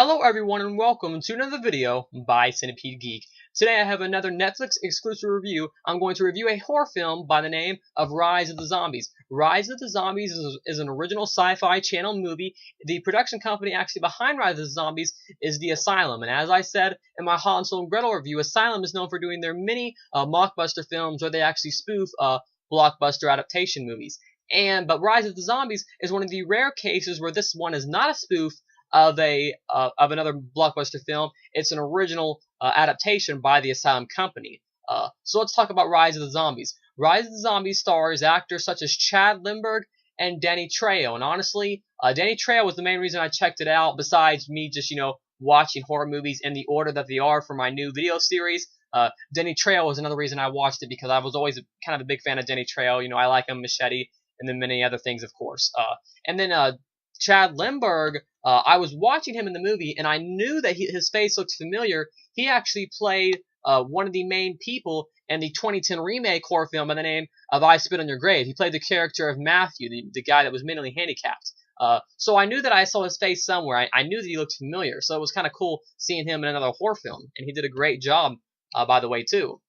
Hello everyone and welcome to another video by Centipede Geek. Today I have another Netflix exclusive review. I'm going to review a horror film by the name of Rise of the Zombies. Rise of the Zombies is an original Sci-Fi Channel movie. The production company actually behind Rise of the Zombies is The Asylum. And as I said in my Hansel and Gretel review, Asylum is known for doing their mini mockbuster films where they actually spoof blockbuster adaptation movies. But Rise of the Zombies is one of the rare cases where this one is not a spoof of another blockbuster film. It's an original adaptation by the Asylum Company. So let's talk about Rise of the Zombies. Rise of the Zombies stars actors such as Chad Lindberg and Danny Trejo. And honestly, Danny Trejo was the main reason I checked it out, besides me just, watching horror movies in the order that they are for my new video series. Danny Trejo was another reason I watched it, because I was always kind of a big fan of Danny Trejo. I like him, Machete, and then many other things, of course. And then Chad Lindberg, I was watching him in the movie, and I knew that his face looked familiar. He actually played one of the main people in the 2010 remake horror film by the name of I Spit on Your Grave. He played the character of Matthew, the guy that was mentally handicapped. So I knew that I saw his face somewhere. I knew that he looked familiar, so it was kind of cool seeing him in another horror film, and he did a great job, by the way, too.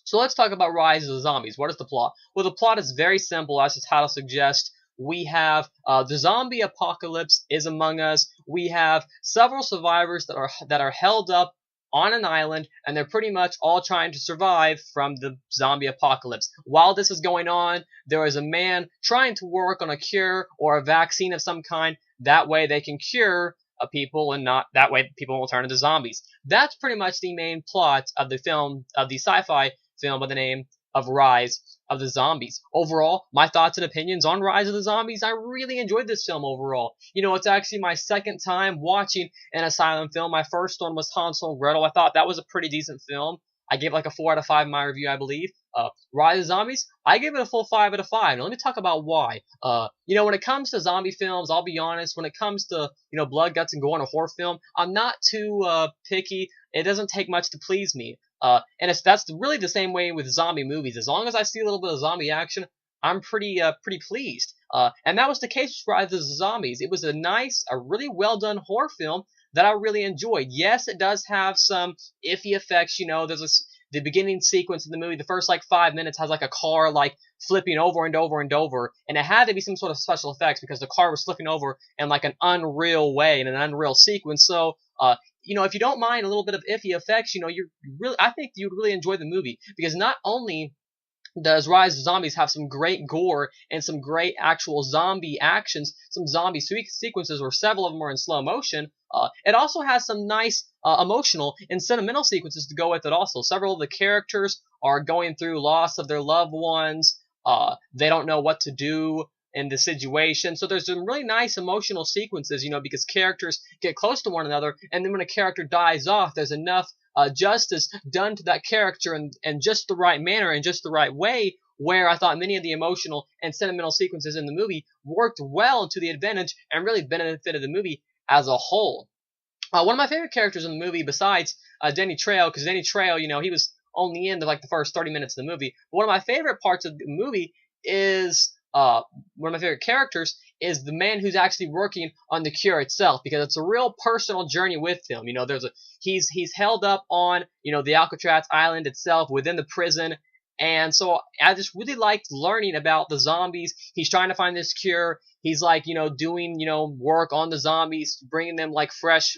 So let's talk about Rise of the Zombies. What is the plot? Well, the plot is very simple, as the title suggests. We have the zombie apocalypse is among us. We have several survivors that are held up on an island, and they're pretty much all trying to survive from the zombie apocalypse. While this is going on, there is a man trying to work on a cure or a vaccine of some kind. That way they can cure people, and not that way people will turn into zombies. That's pretty much the main plot of the film, of the sci-fi film by the name of Rise of the Zombies. Overall, my thoughts and opinions on Rise of the Zombies, I really enjoyed this film overall. It's actually my second time watching an Asylum film. My first one was Hansel and Gretel. I thought that was a pretty decent film. I gave like a 4 out of 5 in my review, I believe. Rise of the Zombies, I gave it a full 5 out of 5. Now let me talk about why. When it comes to zombie films, I'll be honest, when it comes to, blood, guts, and gore in a horror film, I'm not too picky. It doesn't take much to please me. And that's really the same way with zombie movies. As long as I see a little bit of zombie action, I'm pretty pleased. And that was the case with Rise of the Zombies. It was a really well done horror film that I really enjoyed. Yes, it does have some iffy effects. There's the beginning sequence of the movie. The first 5 minutes has a car flipping over and over and over, and it had to be some sort of special effects because the car was flipping over in an unreal way, in an unreal sequence. So if you don't mind a little bit of iffy effects, I think you'd really enjoy the movie, because not only does Rise of Zombies have some great gore and some great actual zombie actions, some zombie sequences where several of them are in slow motion, it also has some nice emotional and sentimental sequences to go with it also. Several of the characters are going through loss of their loved ones. They don't know what to do in the situation. So there's some really nice emotional sequences, because characters get close to one another, and then when a character dies off, there's enough justice done to that character in just the right manner and just the right way, where I thought many of the emotional and sentimental sequences in the movie worked well to the advantage and really benefited the movie as a whole. One of my favorite characters in the movie, besides Danny Trejo, because Danny Trejo, he was only in the first 30 minutes of the movie, but one of my favorite parts of the movie is one of my favorite characters is the man who's actually working on the cure itself, because it's a real personal journey with him. He's held up on, the Alcatraz island itself within the prison. And so I just really liked learning about the zombies. He's trying to find this cure. He's doing, work on the zombies, bringing them fresh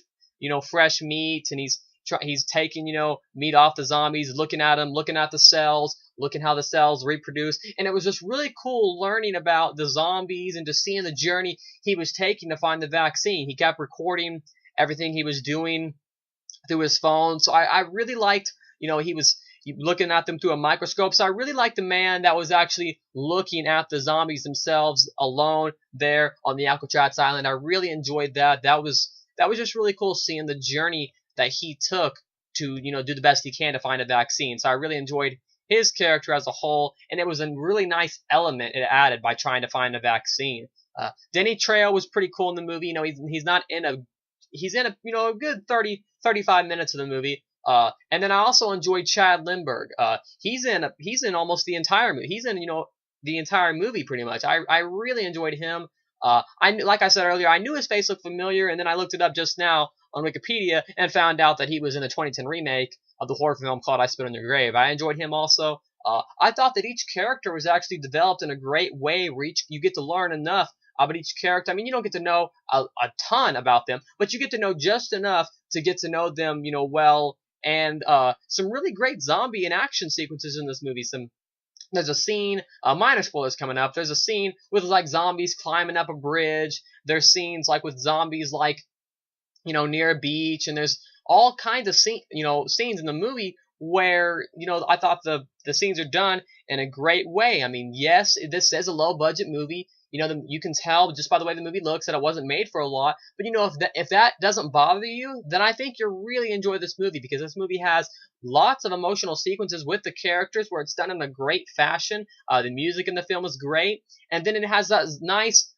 meat, and he's taking, meat off the zombies, looking at them, looking at the cells, looking how the cells reproduce. And it was just really cool learning about the zombies and just seeing the journey he was taking to find the vaccine. He kept recording everything he was doing through his phone. So I really liked, he was looking at them through a microscope. So I really liked the man that was actually looking at the zombies themselves alone there on the Alcatraz island. I really enjoyed that. That was just really cool, seeing the journey that he took to, do the best he can to find a vaccine. So I really enjoyed his character as a whole, and it was a really nice element it added by trying to find a vaccine. Danny Trejo was pretty cool in the movie. He's in a good 35 minutes of the movie. And then I also enjoyed Chad Lindberg. He's in almost the entire movie. He's in, the entire movie pretty much. I really enjoyed him. Like I said earlier, I knew his face looked familiar, and then I looked it up just now on Wikipedia and found out that he was in the 2010 remake of the horror film called I Spit on Your Grave. I enjoyed him also. I thought that each character was actually developed in a great way where you get to learn enough about each character. I mean, you don't get to know a ton about them, but you get to know just enough to get to know them, well. And some really great zombie and action sequences in this movie. There's a scene, minor spoilers coming up. There's a scene with like zombies climbing up a bridge. There's scenes like with zombies like, near a beach, and there's all kinds of scenes in the movie where, I thought the scenes are done in a great way. I mean, yes, this is a low budget movie. You can tell just by the way the movie looks that it wasn't made for a lot. But if that doesn't bother you, then I think you'll really enjoy this movie, because this movie has lots of emotional sequences with the characters where it's done in a great fashion. The music in the film is great, and then it has that nice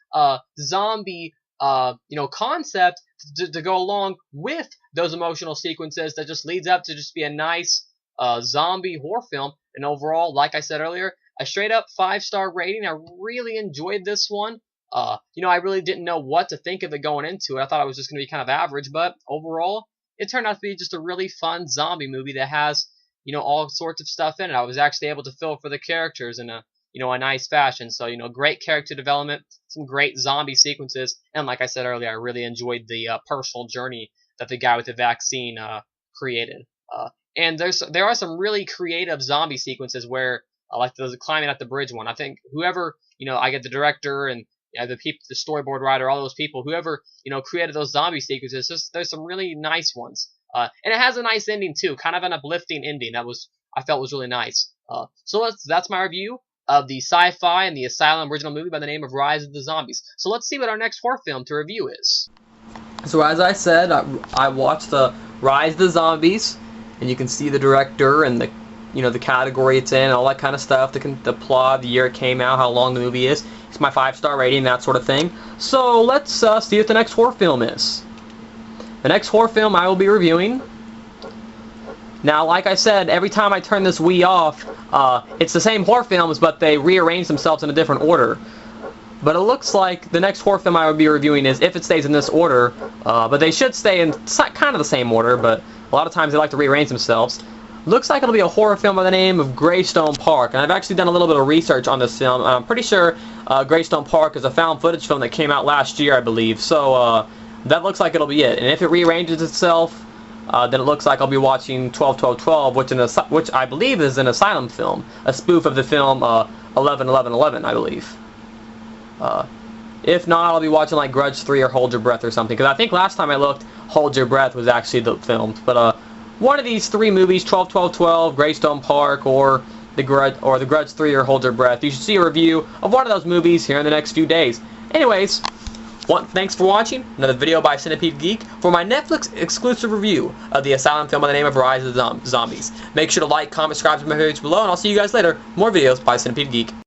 zombie concept to go along with those emotional sequences that just leads up to just be a nice zombie horror film. And overall, like I said earlier, a straight up 5-star rating. I really enjoyed this one. I really didn't know what to think of it going into it. I thought it was just going to be kind of average, but overall, it turned out to be just a really fun zombie movie that has, all sorts of stuff in it. I was actually able to feel for the characters in a nice fashion. So, great character development, some great zombie sequences, and like I said earlier, I really enjoyed the personal journey that the guy with the vaccine created. And there are some really creative zombie sequences where, like the climbing up the bridge one. I think whoever, I get the director and the storyboard writer, all those people, whoever, created those zombie sequences, there's some really nice ones. And it has a nice ending too, kind of an uplifting ending I felt was really nice. So that's my review of the sci-fi and the Asylum original movie by the name of Rise of the Zombies. So let's see what our next horror film to review is. So as I said, I watched the Rise of the Zombies, and you can see the director and the category it's in, all that kind of stuff, the plot, the year it came out, how long the movie is. It's my 5-star rating, that sort of thing. So let's see what the next horror film is. The next horror film I will be reviewing. Now, like I said, every time I turn this Wii off, it's the same horror films, but they rearrange themselves in a different order. But it looks like the next horror film I will be reviewing is, if it stays in this order, but they should stay in kind of the same order, but a lot of times they like to rearrange themselves. Looks like it'll be a horror film by the name of Greystone Park, and I've actually done a little bit of research on this film. I'm pretty sure Greystone Park is a found footage film that came out last year, I believe. So that looks like it'll be it. And if it rearranges itself, then it looks like I'll be watching 12-12-12, which I believe is an Asylum film, a spoof of the film 11-11-11, I believe. If not, I'll be watching like Grudge 3 or Hold Your Breath or something, because I think last time I looked, Hold Your Breath was actually the film. But one of these 3 movies, 12-12-12, Greystone Park, or the Grudge 3 or Hold Your Breath, you should see a review of one of those movies here in the next few days. Anyways, thanks for watching another video by Centipede Geek for my Netflix exclusive review of the Asylum film by the name of Rise of the Zombies. Make sure to like, comment, subscribe to my page below, and I'll see you guys later. More videos by Centipede Geek.